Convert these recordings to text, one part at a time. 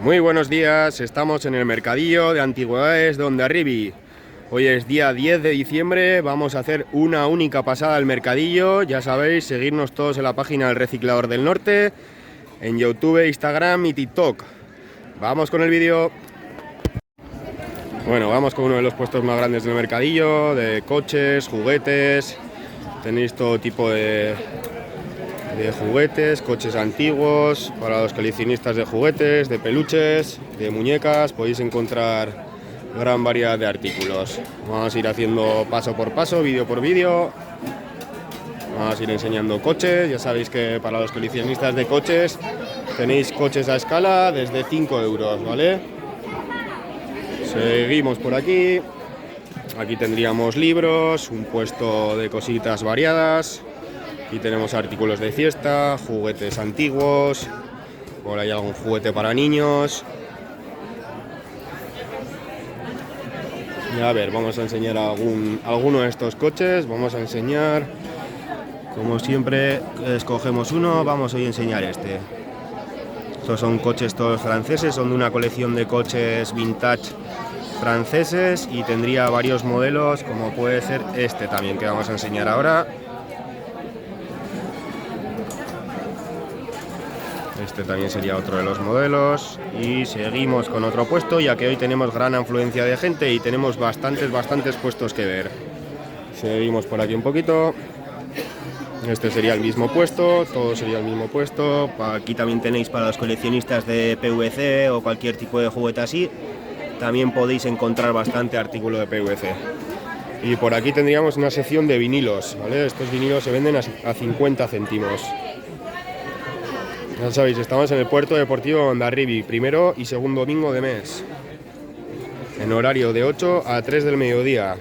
Muy buenos días, estamos en el mercadillo de antigüedades de Hondarribia. Hoy es día 10 de diciembre, vamos a hacer una única pasada al mercadillo. Ya sabéis, seguirnos todos en la página del Reciclador del Norte, en YouTube, Instagram y TikTok. Vamos con el vídeo. Bueno, vamos con uno de los puestos más grandes del mercadillo, de coches, juguetes. Tenéis todo tipo de juguetes, coches antiguos, para los coleccionistas de juguetes, de peluches, de muñecas. Podéis encontrar gran variedad de artículos. Vamos a ir haciendo paso por paso, vídeo por vídeo. Vamos a ir enseñando coches. Ya sabéis que para los coleccionistas de coches tenéis coches a escala desde 5 euros, ¿vale? Seguimos por aquí. Aquí tendríamos libros, un puesto de cositas variadas. Aquí tenemos artículos de fiesta, juguetes antiguos, por ahí algún juguete para niños. Y a ver, vamos a enseñar alguno de estos coches. Vamos a enseñar, como siempre, escogemos uno. Vamos hoy a enseñar este. Estos son coches todos franceses, son de una colección de coches vintage franceses y tendría varios modelos, como puede ser este también, que vamos a enseñar ahora. Este también sería otro de los modelos. Y seguimos con otro puesto, ya que hoy tenemos gran afluencia de gente y tenemos bastantes puestos que ver. Seguimos por aquí un poquito. Este sería el mismo puesto, todo sería el mismo puesto. Aquí también tenéis para los coleccionistas de PVC o cualquier tipo de juguete así. También podéis encontrar bastante artículo de PVC. Y por aquí tendríamos una sección de vinilos, ¿vale? Estos vinilos se venden a 50 céntimos. Ya sabéis, estamos en el puerto deportivo Hondarribia, primero y segundo domingo de mes, en horario de 8 a 3 del mediodía.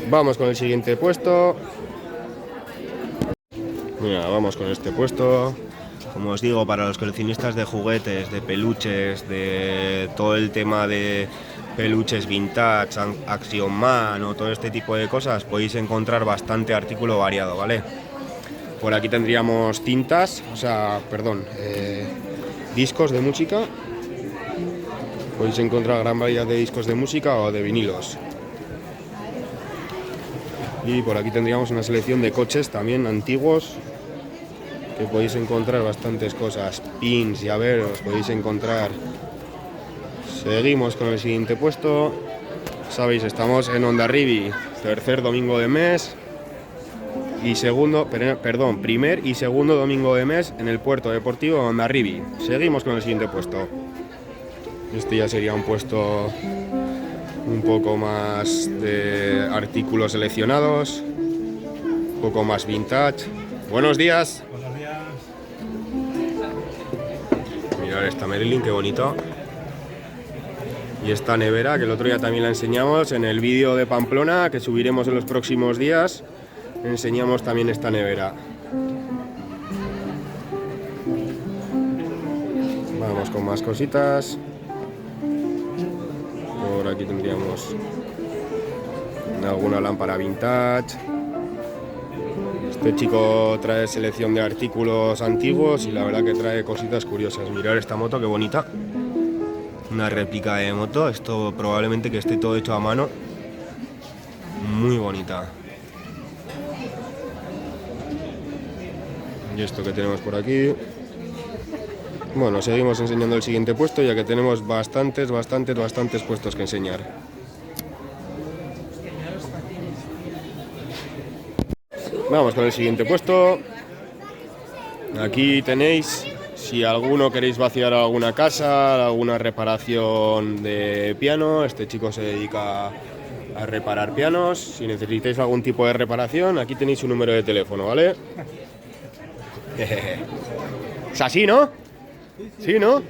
Vamos con el siguiente puesto. Mira, vamos con este puesto. Como os digo, para los coleccionistas de juguetes, de peluches, de todo el tema de peluches vintage, Action Man o todo este tipo de cosas, podéis encontrar bastante artículo variado, ¿vale? Por aquí tendríamos cintas, discos de música. Podéis encontrar gran variedad de discos de música o de vinilos. Y por aquí tendríamos una selección de coches también antiguos, que podéis encontrar bastantes cosas. Pins, llaveros, podéis encontrar. Seguimos con el siguiente puesto. Sabéis, estamos en Hondarribia, tercer domingo de mes. Primer y segundo domingo de mes en el puerto deportivo de Hondarribia. Seguimos con el siguiente puesto. Este ya sería un puesto un poco más de artículos seleccionados, un poco más vintage. Buenos días. Buenos días. Mirad esta Merlin, qué bonito. Y esta nevera, que el otro día también la enseñamos en el vídeo de Pamplona, que subiremos en los próximos días. Enseñamos también esta nevera. Vamos con más cositas. Por aquí tendríamos alguna lámpara vintage. Este chico trae selección de artículos antiguos y la verdad que trae cositas curiosas. Mirad esta moto, qué bonita. Una réplica de moto. Esto probablemente que esté todo hecho a mano. Muy bonita. Y esto que tenemos por aquí. Bueno, seguimos enseñando el siguiente puesto, ya que tenemos bastantes puestos que enseñar. Vamos con el siguiente puesto. Aquí tenéis, si alguno queréis vaciar alguna casa, alguna reparación de piano, este chico se dedica a reparar pianos. Si necesitáis algún tipo de reparación, aquí tenéis su número de teléfono, ¿vale? Es así, ¿no? Sí, ¿no?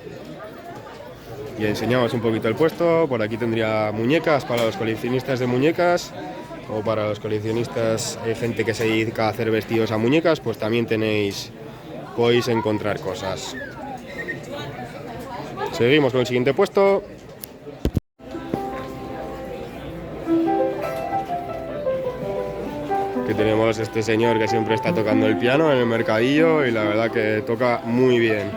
Y enseñamos un poquito el puesto. Por aquí tendría muñecas para los coleccionistas de muñecas o para los coleccionistas, gente que se dedica a hacer vestidos a muñecas, pues también podéis encontrar cosas. Seguimos con el siguiente puesto. Que tenemos este señor que siempre está tocando el piano en el mercadillo y la verdad que toca muy bien.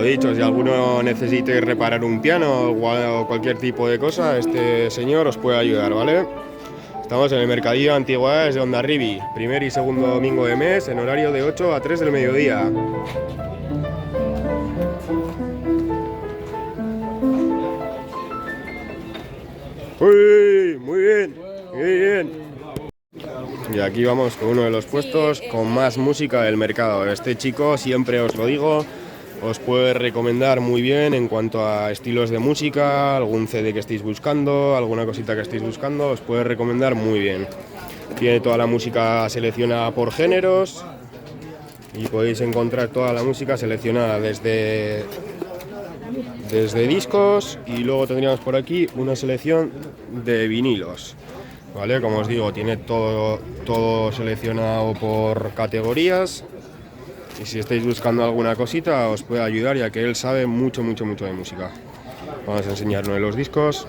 Lo dicho, si alguno necesite reparar un piano o cualquier tipo de cosa, este señor os puede ayudar, ¿vale? Estamos en el Mercadillo Antigüedades de Hondarribia, primer y segundo domingo de mes, en horario de 8 a 3 del mediodía. ¡Uy! Muy bien, muy bien. Y aquí vamos con uno de los puestos con más música del mercado. Este chico, siempre os lo digo, os puede recomendar muy bien en cuanto a estilos de música, algún CD que estéis buscando, alguna cosita que estéis buscando, os puede recomendar muy bien. Tiene toda la música seleccionada por géneros y podéis encontrar toda la música seleccionada desde discos, y luego tendríamos por aquí una selección de vinilos. Vale, como os digo, tiene todo seleccionado por categorías, y si estáis buscando alguna cosita os puede ayudar, ya que él sabe mucho de música. Vamos a enseñar uno de los discos.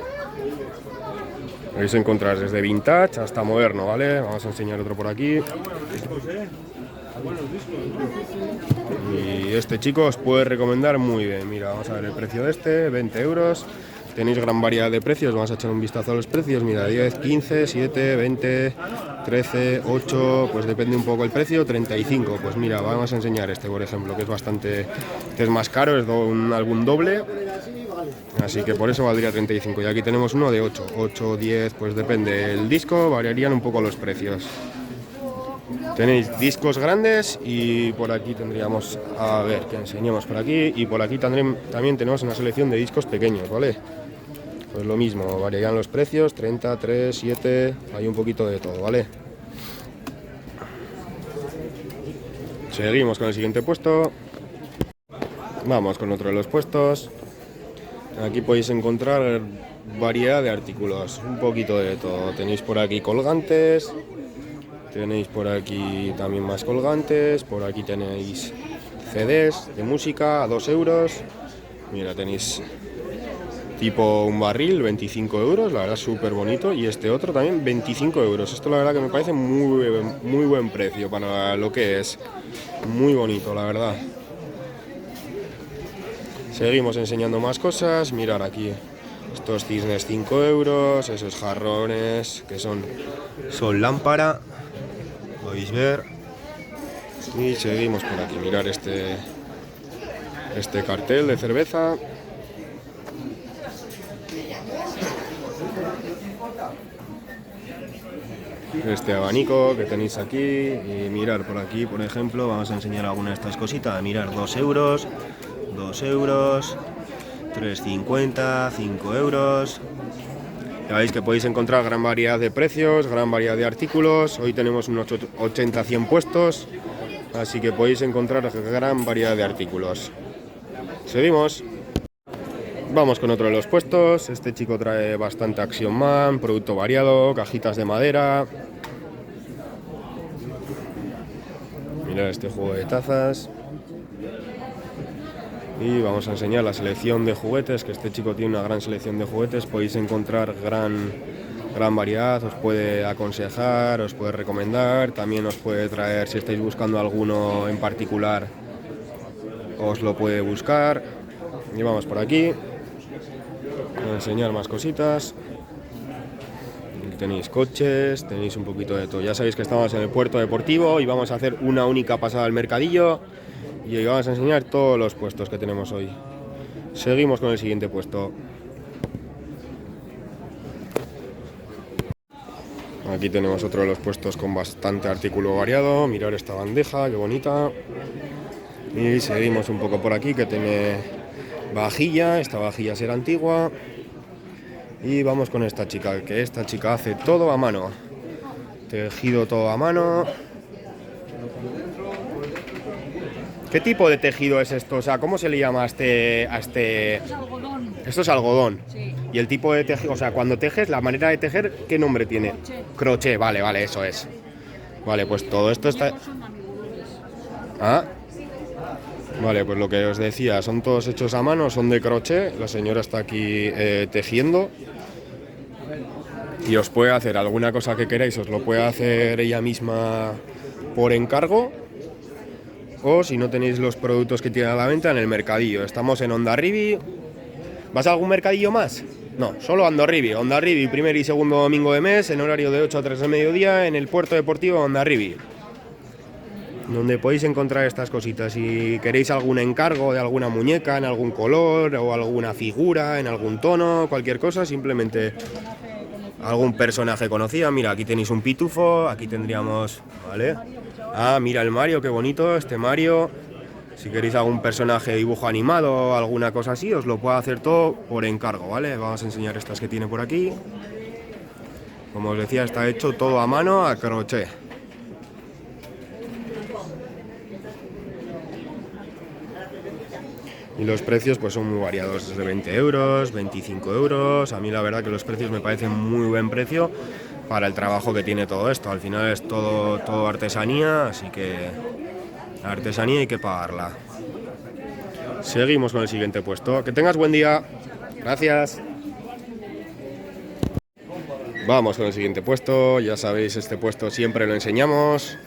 Podéis encontrar desde vintage hasta moderno, ¿vale? Vamos a enseñar otro por aquí. Y este chico os puede recomendar muy bien. Mira, vamos a ver el precio de este, 20 euros. Tenéis gran variedad de precios, vamos a echar un vistazo a los precios. Mira, 10, 15, 7, 20, 13, 8, pues depende un poco el precio, 35. Pues mira, vamos a enseñar este, por ejemplo, que es bastante, este es más caro, es un álbum doble, así que por eso valdría 35. Y aquí tenemos uno de 8, 8, 10, pues depende del disco, variarían un poco los precios. Tenéis discos grandes y por aquí tendríamos, a ver, que enseñemos por aquí, y por aquí también tenemos una selección de discos pequeños, ¿vale? Pues lo mismo, variarían los precios, 30, 3, 7, hay un poquito de todo, ¿vale? Seguimos con el siguiente puesto. Vamos con otro de los puestos. Aquí podéis encontrar variedad de artículos, un poquito de todo. Tenéis por aquí colgantes, tenéis por aquí también más colgantes, por aquí tenéis CDs de música a 2 euros. Mira, tenéis tipo un barril, 25 euros, la verdad súper bonito, y este otro también 25 euros. Esto la verdad que me parece muy buen precio para lo que es. Muy bonito, la verdad. Seguimos enseñando más cosas. Mirar aquí estos cisnes, 5 euros, esos jarrones que son lámpara, podéis ver. Y seguimos por aquí, mirar este cartel de cerveza. Este abanico que tenéis aquí, y mirar por aquí, por ejemplo, vamos a enseñar alguna de estas cositas. Mirar, 2 euros, 3,50, 5 euros. Ya veis que podéis encontrar gran variedad de precios, gran variedad de artículos. Hoy tenemos unos 80-100 puestos, así que podéis encontrar gran variedad de artículos. Seguimos. Vamos con otro de los puestos. Este chico trae bastante Action Man, producto variado, cajitas de madera. Mirad este juego de tazas. Y vamos a enseñar la selección de juguetes, que este chico tiene una gran selección de juguetes. Podéis encontrar gran variedad, os puede aconsejar, os puede recomendar. También os puede traer, si estáis buscando alguno en particular, os lo puede buscar. Y vamos por aquí. Voy a enseñar más cositas. Aquí tenéis coches, tenéis un poquito de todo. Ya sabéis que estamos en el puerto deportivo y vamos a hacer una única pasada al mercadillo, y hoy vamos a enseñar todos los puestos que tenemos hoy. Seguimos con el siguiente puesto. Aquí tenemos otro de los puestos con bastante artículo variado. Mirad esta bandeja, qué bonita. Y seguimos un poco por aquí, que tiene vajilla. Esta vajilla será antigua. Y vamos con esta chica, que esta chica hace todo a mano. Tejido todo a mano. ¿Qué tipo de tejido es esto? O sea, ¿cómo se le llama a este? Es algodón. Esto es algodón. Sí. Y el tipo de tejido, o sea, cuando tejes, la manera de tejer, ¿qué nombre tiene? Crochet. Crochet, vale, eso es. Vale, pues todo esto está... Los son amigurumis. Ah, vale, pues lo que os decía, son todos hechos a mano, son de crochet. La señora está aquí tejiendo. Y os puede hacer alguna cosa que queráis, os lo puede hacer ella misma por encargo. o si no tenéis los productos que tienen a la venta en el mercadillo. Estamos en Hondarribia. ¿Vas a algún mercadillo más? No, solo Hondarribia. Hondarribia, primer y segundo domingo de mes, en horario de 8 a 3 del mediodía, en el puerto deportivo Hondarribia, donde podéis encontrar estas cositas. Si queréis algún encargo de alguna muñeca en algún color o alguna figura en algún tono, cualquier cosa, simplemente algún personaje conocido. Mira, aquí tenéis un pitufo, aquí tendríamos, ¿vale? Ah, mira el Mario, qué bonito este Mario. Si queréis algún personaje de dibujo animado o alguna cosa así, os lo puedo hacer todo por encargo, ¿vale? Vamos a enseñar estas que tiene por aquí. Como os decía, está hecho todo a mano, a crochet. Y los precios pues son muy variados, desde 20 euros, 25 euros. A mí la verdad que los precios me parecen muy buen precio para el trabajo que tiene todo esto. Al final es todo artesanía, así que la artesanía hay que pagarla. Seguimos con el siguiente puesto. Que tengas buen día. Gracias. Vamos con el siguiente puesto. Ya sabéis, este puesto siempre lo enseñamos.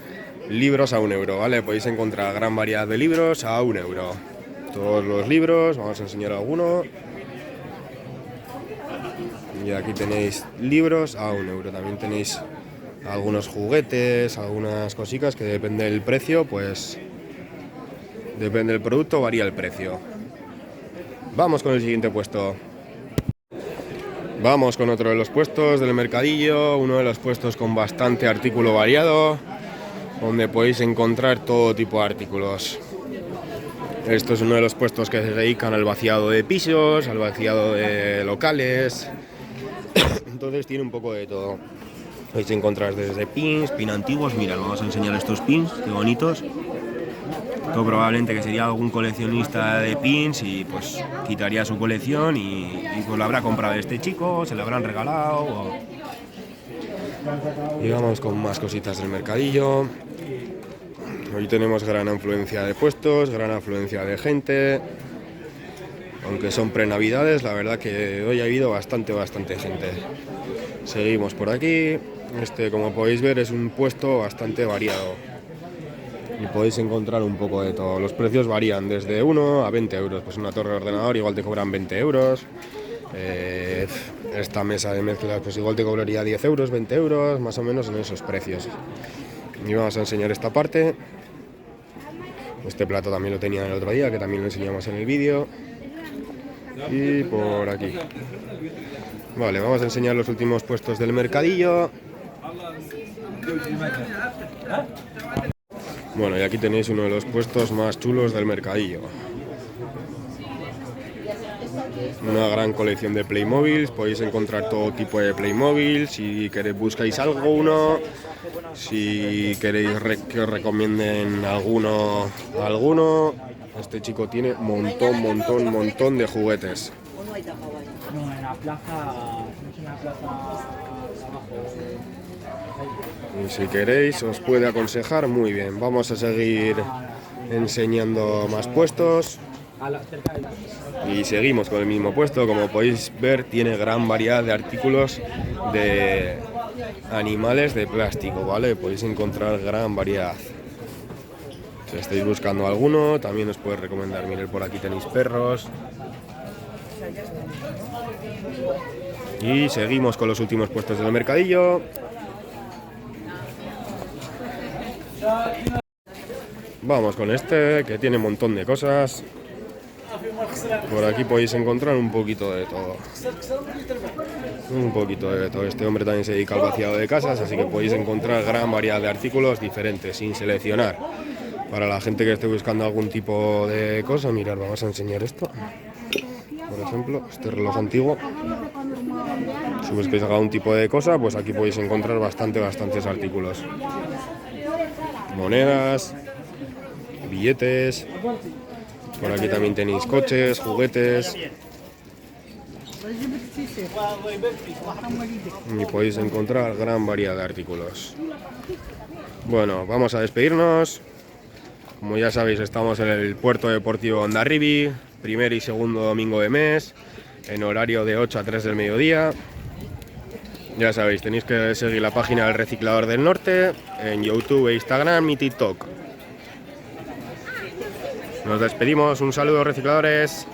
Libros a 1 euro, ¿vale? Podéis encontrar gran variedad de libros a 1 euro. Todos los libros, vamos a enseñar alguno. Y aquí tenéis libros a 1 euro. También tenéis algunos juguetes, algunas cositas que depende del precio, pues depende del producto, varía el precio. Vamos con el siguiente puesto. Vamos con otro de los puestos del mercadillo, uno de los puestos con bastante artículo variado, donde podéis encontrar todo tipo de artículos. Esto es uno de los puestos que se dedican al vaciado de pisos, al vaciado de locales. Entonces tiene un poco de todo. Podéis encontrar desde pins, pin antiguos. Mira, vamos a enseñar estos pins, qué bonitos. Esto probablemente que sería algún coleccionista de pins y pues quitaría su colección y pues lo habrá comprado este chico, se le habrán regalado. Y vamos con más cositas del mercadillo. Hoy tenemos gran afluencia de puestos, gran afluencia de gente. Aunque son pre-navidades, la verdad que hoy ha habido bastante gente. Seguimos por aquí. Este, como podéis ver, es un puesto bastante variado. Y podéis encontrar un poco de todo. Los precios varían desde 1 a 20 euros. Pues una torre de ordenador igual te cobran 20 euros. Esta mesa de mezclas pues igual te cobraría 10 euros, 20 euros, más o menos en esos precios. Y vamos a enseñar esta parte. Este plato también lo tenía el otro día, que también lo enseñamos en el vídeo. Y por aquí. Vale, vamos a enseñar los últimos puestos del mercadillo. Bueno, y aquí tenéis uno de los puestos más chulos del mercadillo. Una gran colección de Playmobil, podéis encontrar todo tipo de Playmobil. Si queréis buscáis alguno, si queréis que os recomienden alguno. Este chico tiene montón de juguetes. No, en la plaza, es una plaza abajo. Y si queréis os puede aconsejar muy bien. Vamos a seguir enseñando más puestos. Y seguimos con el mismo puesto. Como podéis ver, tiene gran variedad de artículos de animales de plástico, ¿vale? Podéis encontrar gran variedad. Si estáis buscando alguno, también os puedo recomendar. Mirad, por aquí tenéis perros. Y seguimos con los últimos puestos del mercadillo. Vamos con este, que tiene un montón de cosas. Por aquí podéis encontrar un poquito de todo. Un poquito de todo. Este hombre también se dedica al vaciado de casas, así que podéis encontrar gran variedad de artículos diferentes, sin seleccionar. Para la gente que esté buscando algún tipo de cosa, mirad, vamos a enseñar esto. Por ejemplo, este reloj antiguo. Si buscáis algún tipo de cosa, pues aquí podéis encontrar bastantes artículos. Monedas, billetes. Por aquí también tenéis coches, juguetes. Y podéis encontrar gran variedad de artículos. Bueno, vamos a despedirnos. Como ya sabéis, estamos en el puerto deportivo Hondarribia, primer y segundo domingo de mes, en horario de 8 a 3 del mediodía. Ya sabéis, tenéis que seguir la página del Reciclador del Norte en YouTube, Instagram y TikTok. Nos despedimos, un saludo recicladores.